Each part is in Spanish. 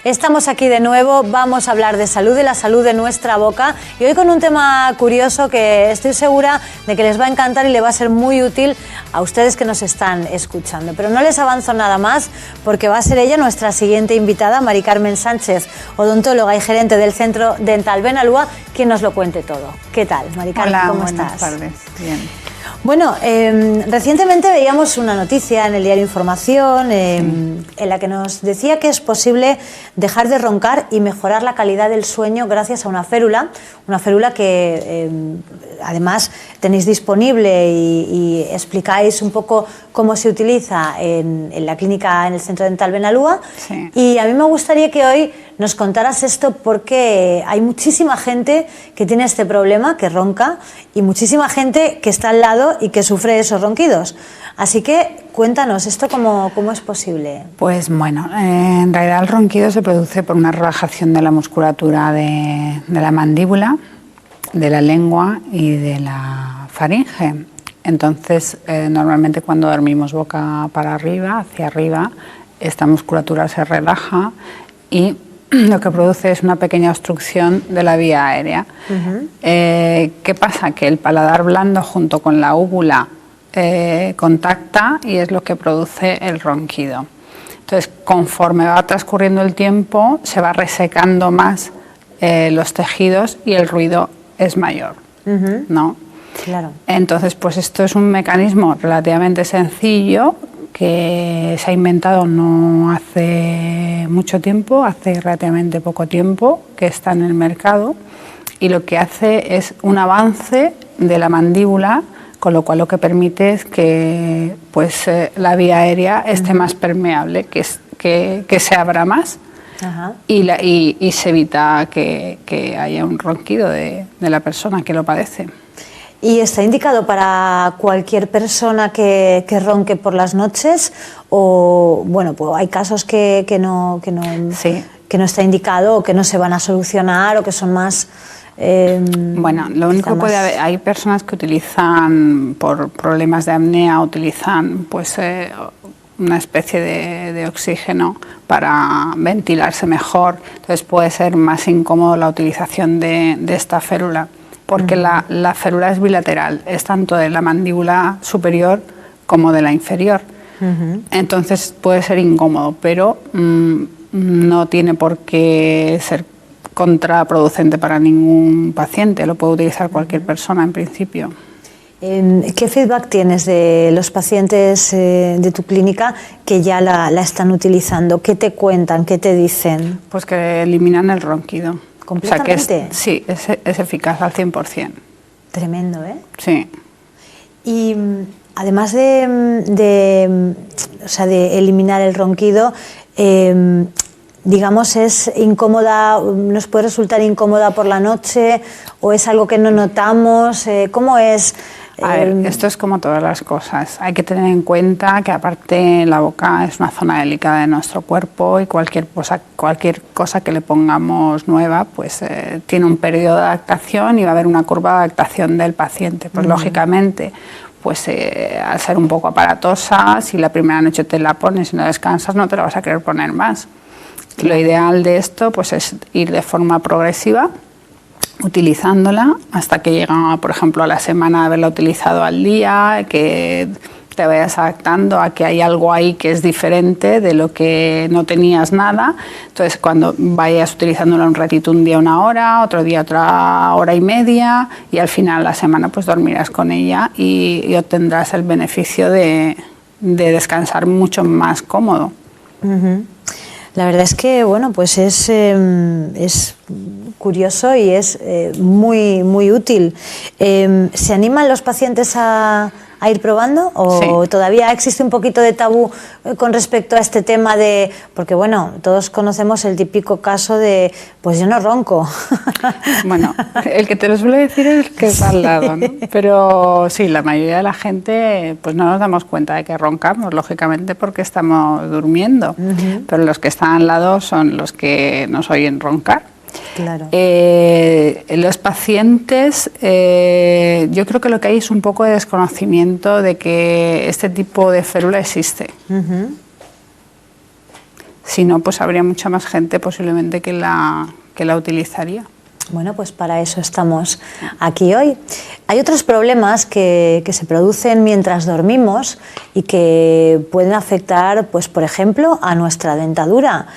Estamos aquí de nuevo, vamos a hablar de salud y la salud de nuestra boca y hoy con un tema curioso que estoy segura de que les va a encantar y le va a ser muy útil a ustedes que nos están escuchando. Pero no les avanzo nada más porque va a ser ella nuestra siguiente invitada, Mari Carmen Sánchez, odontóloga y gerente del Centro Dental Benalúa, quien nos lo cuente todo. ¿Qué tal, Mari Carmen? Hola, ¿Cómo buenas estás? tardes. Bien. Bueno, recientemente veíamos una noticia en el diario Información en la que nos decía que es posible dejar de roncar y mejorar la calidad del sueño gracias a una férula que además tenéis disponible y explicáis un poco cómo se utiliza en la clínica, en el Centro Dental Benalúa. Sí. Y a mí me gustaría que hoy nos contaras esto porque hay muchísima gente que tiene este problema, que ronca, y muchísima gente que está al lado y que sufre esos ronquidos. Así que cuéntanos, ¿esto cómo es posible? Pues bueno, en realidad el ronquido se produce por una relajación de la musculatura de la mandíbula, de la lengua y de la faringe. Entonces, normalmente cuando dormimos boca para arriba, hacia arriba, esta musculatura se relaja y lo que produce es una pequeña obstrucción de la vía aérea. ¿Qué pasa? Que el paladar blando junto con la úvula contacta y es lo que produce el ronquido. Entonces, conforme va transcurriendo el tiempo, se va resecando más los tejidos y el ruido es mayor, ¿no? Claro. Entonces, pues esto es un mecanismo relativamente sencillo que se ha inventado no hace mucho tiempo, hace relativamente poco tiempo que está en el mercado y lo que hace es un avance de la mandíbula, con lo cual lo que permite es que pues, la vía aérea esté más permeable, que se abra más. Ajá. Y se evita que haya un ronquido de la persona que lo padece. ¿Y está indicado para cualquier persona que ronque por las noches? O bueno, pues hay casos que no está indicado o que no se van a solucionar o que son más... bueno, lo único que puede haber, hay personas que utilizan, por problemas de apnea, utilizan pues una especie de oxígeno para ventilarse mejor. Entonces puede ser más incómodo la utilización de esta férula. Porque la férula es bilateral, es tanto de la mandíbula superior como de la inferior. Entonces puede ser incómodo, pero no tiene por qué ser contraproducente para ningún paciente, lo puede utilizar cualquier persona en principio. ¿Qué feedback tienes de los pacientes de tu clínica que ya la están utilizando? ¿Qué te cuentan? ¿Qué te dicen? Pues que eliminan el ronquido. ¿Completamente? O sea que sí, es eficaz al 100%. Tremendo, ¿eh? Sí. Y además de eliminar el ronquido, digamos, es incómoda, nos puede resultar incómoda por la noche o es algo que no notamos. ¿Cómo es? A ver, esto es como todas las cosas. Hay que tener en cuenta que aparte la boca es una zona delicada de nuestro cuerpo y cualquier cosa que le pongamos nueva pues tiene un periodo de adaptación y va a haber una curva de adaptación del paciente. Pues lógicamente, pues al ser un poco aparatosa, si la primera noche te la pones y no descansas, no te la vas a querer poner más. Lo ideal de esto pues es ir de forma progresiva, utilizándola hasta que llega, por ejemplo, a la semana de haberla utilizado al día, que te vayas adaptando a que hay algo ahí que es diferente de lo que no tenías nada. Entonces, cuando vayas utilizándola un ratito, un día 1 hora, otro día otra hora y media, y al final de la semana pues dormirás con ella y obtendrás el beneficio de descansar mucho más cómodo. La verdad es que bueno, pues es curioso y es muy útil. ¿Se animan los pacientes a ir probando o sí. Todavía existe un poquito de tabú con respecto a este tema de, porque bueno, todos conocemos el típico caso de pues yo no ronco? Bueno, el que te lo suele decir es el que está al lado, ¿no? Pero sí, la mayoría de la gente pues no nos damos cuenta de que roncamos, lógicamente porque estamos durmiendo, pero los que están al lado son los que nos oyen roncar. Claro. Los pacientes, yo creo que lo que hay es un poco de desconocimiento de que este tipo de férula existe. Si no, pues habría mucha más gente posiblemente que la utilizaría. Bueno, pues para eso estamos aquí hoy. Hay otros problemas que se producen mientras dormimos y que pueden afectar, pues por ejemplo, a nuestra dentadura,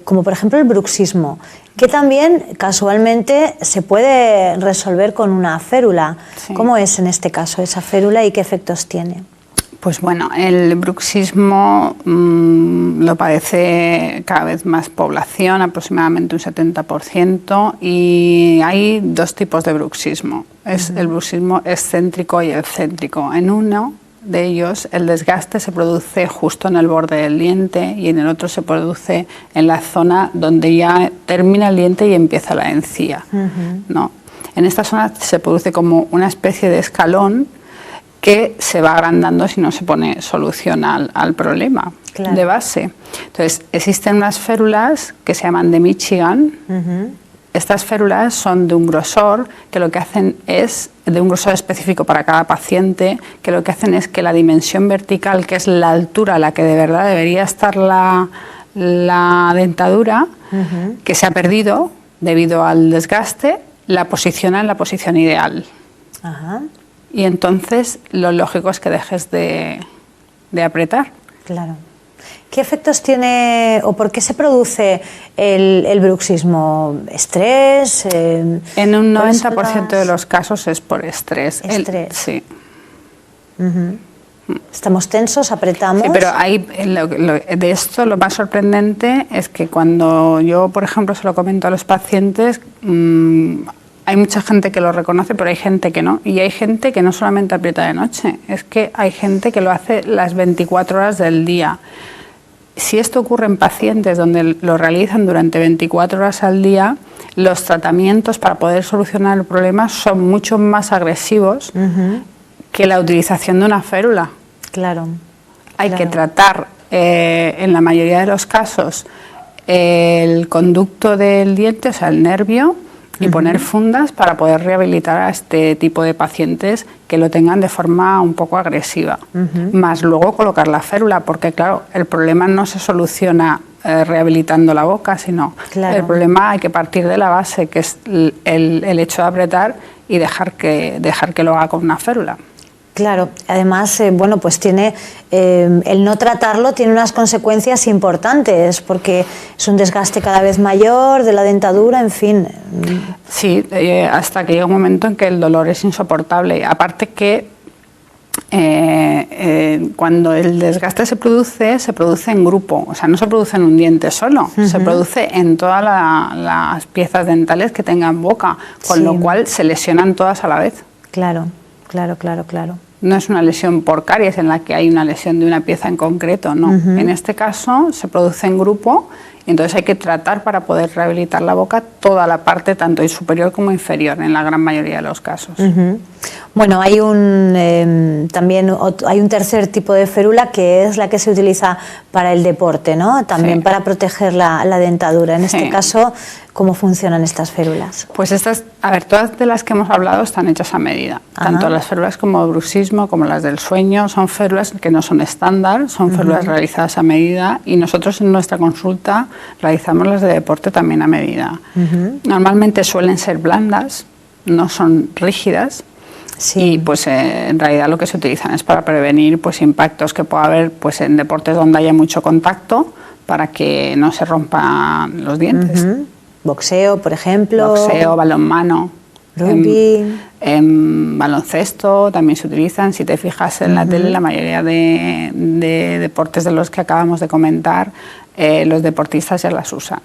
como por ejemplo el bruxismo, que también casualmente se puede resolver con una férula. Sí. ¿Cómo es en este caso esa férula y qué efectos tiene? Pues bueno, el bruxismo lo padece cada vez más población, aproximadamente un 70%, y hay dos tipos de bruxismo. Es el bruxismo excéntrico y el céntrico. En uno de ellos el desgaste se produce justo en el borde del diente y en el otro se produce en la zona donde ya termina el diente y empieza la encía, ¿no? En esta zona se produce como una especie de escalón que se va agrandando si no se pone solución al problema de base. Entonces, existen unas férulas que se llaman de Michigan. Estas férulas son de un grosor que lo que hacen es, de un grosor específico para cada paciente, que lo que hacen es que la dimensión vertical, que es la altura a la que de verdad debería estar la dentadura, que se ha perdido debido al desgaste, la posiciona en la posición ideal. Y entonces lo lógico es que dejes de apretar. Claro. ¿Qué efectos tiene o por qué se produce el bruxismo? ¿Estrés? En un 90% de los casos es por estrés. ¿Estrés? Sí. Estamos tensos, apretamos. Sí, pero de esto lo más sorprendente es que cuando yo, por ejemplo, se lo comento a los pacientes, hay mucha gente que lo reconoce, pero hay gente que no. Y hay gente que no solamente aprieta de noche, es que hay gente que lo hace las 24 horas del día. Si esto ocurre en pacientes donde lo realizan durante 24 horas al día, los tratamientos para poder solucionar el problema son mucho más agresivos que la utilización de una férula. Claro. Hay que tratar, en la mayoría de los casos, el conducto del diente, o sea, el nervio, y poner fundas para poder rehabilitar a este tipo de pacientes que lo tengan de forma un poco agresiva. Más luego colocar la férula, porque claro, el problema no se soluciona rehabilitando la boca, sino el problema hay que partir de la base, que es el hecho de apretar y dejar que lo haga con una férula. Claro, además, bueno, pues tiene el no tratarlo tiene unas consecuencias importantes porque es un desgaste cada vez mayor de la dentadura, en fin. Sí, hasta que llega un momento en que el dolor es insoportable. Aparte que cuando el desgaste se produce en grupo, o sea, no se produce en un diente solo, se produce en todas las piezas dentales que tengan boca, con lo cual se lesionan todas a la vez. Claro, claro, claro, claro. No es una lesión por caries en la que hay una lesión de una pieza en concreto, no. En este caso se produce en grupo y entonces hay que tratar para poder rehabilitar la boca toda la parte, tanto superior como inferior, en la gran mayoría de los casos. Bueno, hay también hay un tercer tipo de férula que es la que se utiliza para el deporte, ¿no? También para proteger la dentadura. En este caso, ¿cómo funcionan estas férulas? Pues estas, a ver, todas de las que hemos hablado están hechas a medida. Tanto las férulas como el bruxismo, como las del sueño, son férulas que no son estándar, son férulas realizadas a medida y nosotros en nuestra consulta realizamos las de deporte también a medida. Normalmente suelen ser blandas, no son rígidas. Y pues en realidad lo que se utilizan es para prevenir pues impactos que pueda haber pues en deportes donde haya mucho contacto para que no se rompan los dientes. Boxeo, por ejemplo. Boxeo, balonmano. Rugby. En baloncesto también se utilizan. Si te fijas en la tele, la mayoría de deportes de los que acabamos de comentar, los deportistas ya las usan.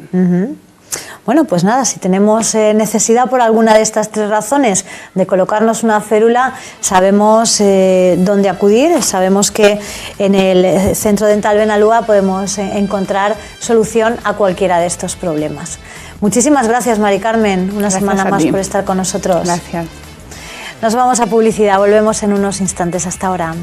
Bueno, pues nada, si tenemos necesidad por alguna de estas tres razones de colocarnos una férula, sabemos dónde acudir, sabemos que en el Centro Dental Benalúa podemos encontrar solución a cualquiera de estos problemas. Muchísimas gracias, Mari Carmen, una semana más por estar con nosotros. Gracias. Nos vamos a publicidad, volvemos en unos instantes. Hasta ahora.